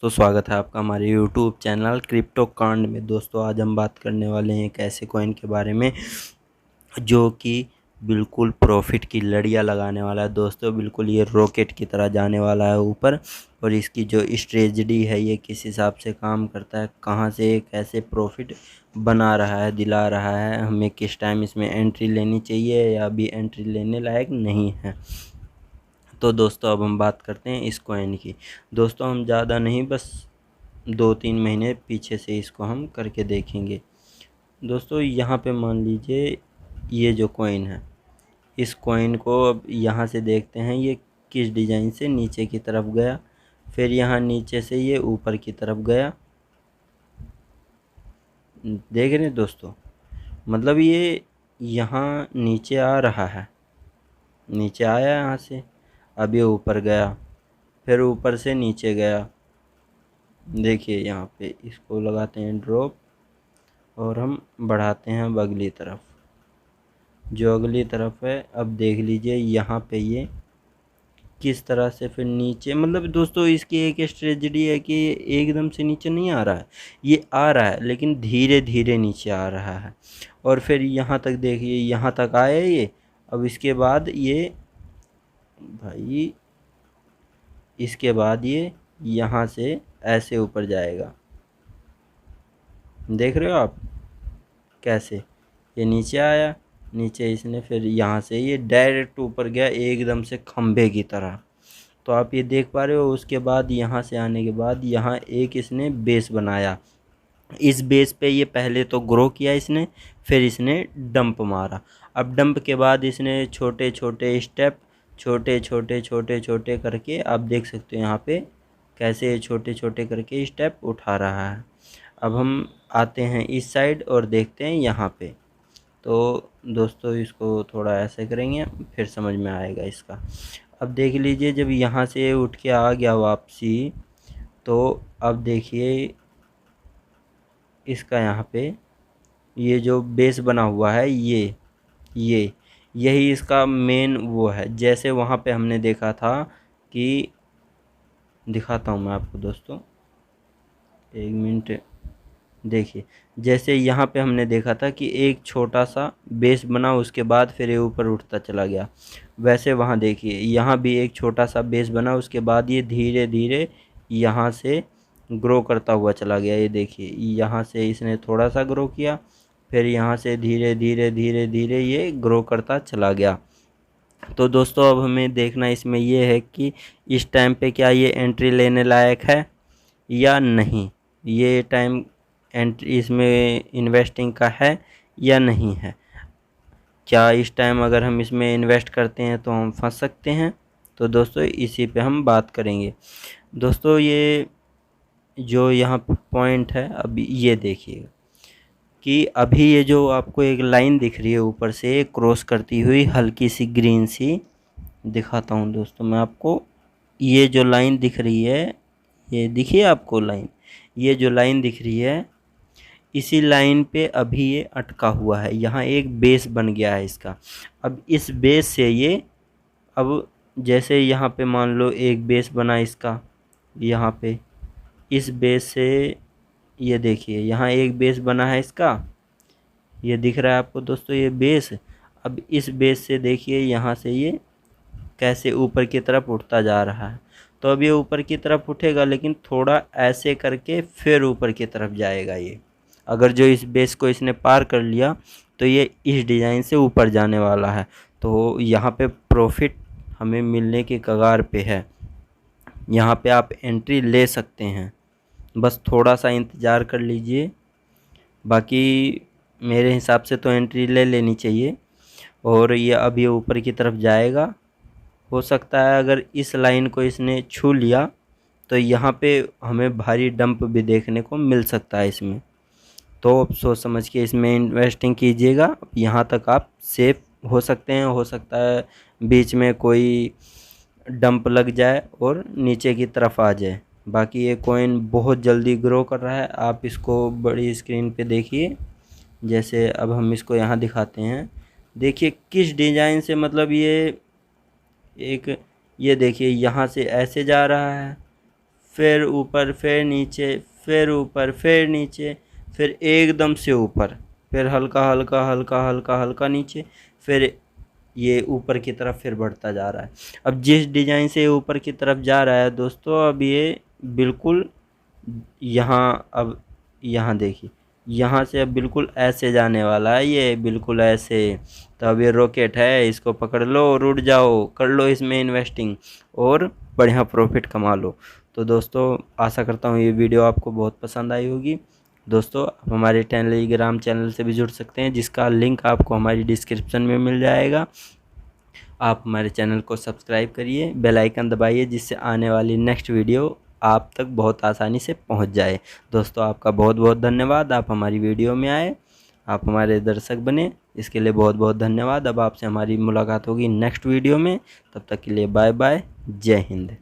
तो स्वागत है आपका हमारे यूट्यूब चैनल क्रिप्टो कांड में। दोस्तों आज हम बात करने वाले हैं एक ऐसे कॉइन के बारे में जो कि बिल्कुल प्रॉफिट की लड़ियाँ लगाने वाला है। दोस्तों बिल्कुल ये रॉकेट की तरह जाने वाला है ऊपर। और इसकी जो स्ट्रेटजी है ये किस हिसाब से काम करता है, कहाँ से कैसे प्रॉफिट बना रहा है, दिला रहा है, हमें किस टाइम इसमें एंट्री लेनी चाहिए या अभी एंट्री लेने लायक नहीं है। तो दोस्तों अब हम बात करते हैं इस कॉइन की। दोस्तों हम ज़्यादा नहीं, बस 2-3 महीने पीछे से इसको हम करके देखेंगे। दोस्तों यहाँ पे मान लीजिए ये जो कॉइन है, इस कॉइन को अब यहाँ से देखते हैं ये किस डिज़ाइन से नीचे की तरफ गया, फिर यहाँ नीचे से ये ऊपर की तरफ गया। देख रहे हैं दोस्तों, मतलब ये यहाँ नीचे आ रहा है, नीचे आया यहाँ से, अब ये ऊपर गया, फिर ऊपर से नीचे गया। देखिए यहाँ पे इसको लगाते हैं ड्रॉप और हम बढ़ाते हैं अब अगली तरफ। जो अगली तरफ है अब देख लीजिए यहाँ पे ये किस तरह से फिर नीचे, मतलब दोस्तों इसकी एक स्ट्रेटजी है कि एकदम से नीचे नहीं आ रहा है, ये आ रहा है लेकिन धीरे धीरे नीचे आ रहा है। और फिर यहाँ तक देखिए, यहाँ तक आया ये। अब इसके बाद ये भाई, इसके बाद ये यहाँ से ऐसे ऊपर जाएगा। देख रहे हो आप कैसे ये नीचे आया, नीचे इसने फिर यहाँ से ये डायरेक्ट ऊपर गया एकदम से खंभे की तरह। तो आप ये देख पा रहे हो। उसके बाद यहाँ से आने के बाद यहाँ एक इसने बेस बनाया। इस बेस पे ये पहले तो ग्रो किया इसने, फिर इसने डंप मारा। अब डंप के बाद इसने छोटे छोटे स्टेप, छोटे छोटे छोटे छोटे करके आप देख सकते हो यहाँ पे कैसे छोटे छोटे करके स्टेप उठा रहा है। अब हम आते हैं इस साइड और देखते हैं यहाँ पे। तो दोस्तों इसको थोड़ा ऐसे करेंगे फिर समझ में आएगा इसका। अब देख लीजिए जब यहाँ से उठ के आ गया वापसी, तो अब देखिए इसका यहाँ पे ये जो बेस बना हुआ है ये यही इसका मेन वो है। जैसे वहाँ पे हमने देखा था कि, दिखाता हूँ मैं आपको दोस्तों, एक मिनट। देखिए जैसे यहाँ पे हमने देखा था कि एक छोटा सा बेस बना, उसके बाद फिर ये ऊपर उठता चला गया। वैसे वहाँ देखिए यहाँ भी एक छोटा सा बेस बना, उसके बाद ये धीरे धीरे यहाँ से ग्रो करता हुआ चला गया। ये देखिए यहाँ से इसने थोड़ा सा ग्रो किया, फिर यहाँ से धीरे धीरे धीरे धीरे ये ग्रो करता चला गया। तो दोस्तों अब हमें देखना इसमें ये है कि इस टाइम पे क्या ये एंट्री लेने लायक है या नहीं, ये टाइम एंट्री इसमें इन्वेस्टिंग का है या नहीं है। क्या इस टाइम अगर हम इसमें इन्वेस्ट करते हैं तो हम फंस सकते हैं। तो दोस्तों इसी पे हम बात करेंगे। दोस्तों ये जो यहाँ पे पॉइंट है, अभी ये देखिए कि अभी ये जो आपको एक लाइन दिख रही है ऊपर से क्रॉस करती हुई हल्की सी ग्रीन सी, दिखाता हूँ दोस्तों मैं आपको। ये जो लाइन दिख रही है, ये दिखिए आपको लाइन, ये जो लाइन दिख रही है इसी लाइन पे अभी ये अटका हुआ है। यहाँ एक बेस बन गया है इसका। अब इस बेस से ये, अब जैसे यहाँ पे मान लो एक बेस बना इसका, यहाँ पे इस बेस से ये देखिए यहाँ एक बेस बना है इसका, ये दिख रहा है आपको दोस्तों ये बेस। अब इस बेस से देखिए यहाँ से ये कैसे ऊपर की तरफ उठता जा रहा है। तो अब ये ऊपर की तरफ उठेगा लेकिन थोड़ा ऐसे करके फिर ऊपर की तरफ जाएगा। ये अगर जो इस बेस को इसने पार कर लिया तो ये इस डिज़ाइन से ऊपर जाने वाला है। तो यहाँ पे प्रॉफिट हमें मिलने के कगार पे है, यहाँ पे आप एंट्री ले सकते हैं, बस थोड़ा सा इंतज़ार कर लीजिए। बाकी मेरे हिसाब से तो एंट्री ले लेनी चाहिए। और ये अब ये ऊपर की तरफ जाएगा। हो सकता है अगर इस लाइन को इसने छू लिया तो यहाँ पे हमें भारी डंप भी देखने को मिल सकता है इसमें। तो अब सोच समझ के इसमें इन्वेस्टिंग कीजिएगा। यहाँ तक आप सेफ हो सकते हैं। हो सकता है बीच में कोई डंप लग जाए और नीचे की तरफ आ जाए। बाकी ये कॉइन बहुत जल्दी ग्रो कर रहा है। आप इसको बड़ी स्क्रीन पे देखिए। जैसे अब हम इसको यहाँ दिखाते हैं, देखिए किस डिज़ाइन से, मतलब ये एक, ये देखिए यहाँ से ऐसे जा रहा है, फिर ऊपर, फिर नीचे, फिर ऊपर, फिर नीचे, फिर एकदम से ऊपर, फिर हल्का हल्का हल्का हल्का हल्का नीचे, फिर ये ऊपर की तरफ फिर बढ़ता जा रहा है। अब जिस डिज़ाइन से ऊपर की तरफ जा रहा है दोस्तों, अब ये बिल्कुल यहाँ, अब यहाँ देखिए, यहाँ से अब बिल्कुल ऐसे जाने वाला है, ये बिल्कुल ऐसे। तो अब ये रॉकेट है, इसको पकड़ लो और उड़ जाओ, कर लो इसमें इन्वेस्टिंग और बढ़िया प्रॉफिट कमा लो। तो दोस्तों आशा करता हूँ ये वीडियो आपको बहुत पसंद आई होगी। दोस्तों आप हमारे टेलीग्राम चैनल से भी जुड़ सकते हैं, जिसका लिंक आपको हमारी डिस्क्रिप्शन में मिल जाएगा। आप हमारे चैनल को सब्सक्राइब करिए, बेल आइकन दबाइए, जिससे आने वाली नेक्स्ट वीडियो आप तक बहुत आसानी से पहुंच जाए। दोस्तों आपका बहुत बहुत धन्यवाद, आप हमारी वीडियो में आए, आप हमारे दर्शक बने, इसके लिए बहुत बहुत धन्यवाद। अब आपसे हमारी मुलाकात होगी नेक्स्ट वीडियो में, तब तक के लिए बाय बाय, जय हिंद।